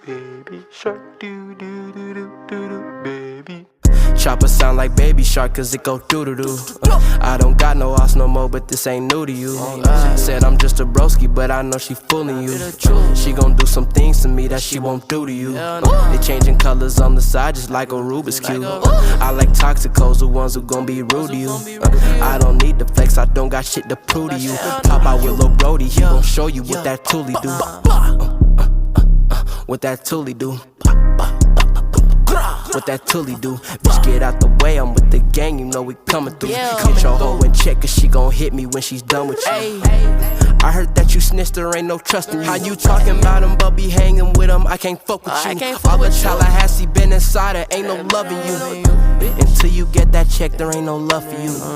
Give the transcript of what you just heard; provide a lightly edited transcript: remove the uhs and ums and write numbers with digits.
Baby shark, do do do do do do, baby. Chopper sound like Baby Shark cause it go doo-doo-doo. I don't got no ass no more, but this ain't new to you. Said I'm just a broski, but I know she fooling you. She gon' do some things to me that she won't do to you. They changing colors on the side just like a Rubik's Cube. I like toxicos, the ones who gon' be rude to you. I don't need the flex, I don't got shit to prove to you. Pop out with Lil Brody, he gon' show you what that toolie do. What that toolie do. What that toolie do. Bitch, get out the way, I'm with the gang, you know we coming through. Get your hoe in check, cause she gon' hit me when she's done with you. I heard that you snitched, there ain't no trust in you. How you talking about him, but be hanging with him, I can't fuck with you. All the Tallahassee been inside her, ain't no loving you. Until you get that check, there ain't no love for you.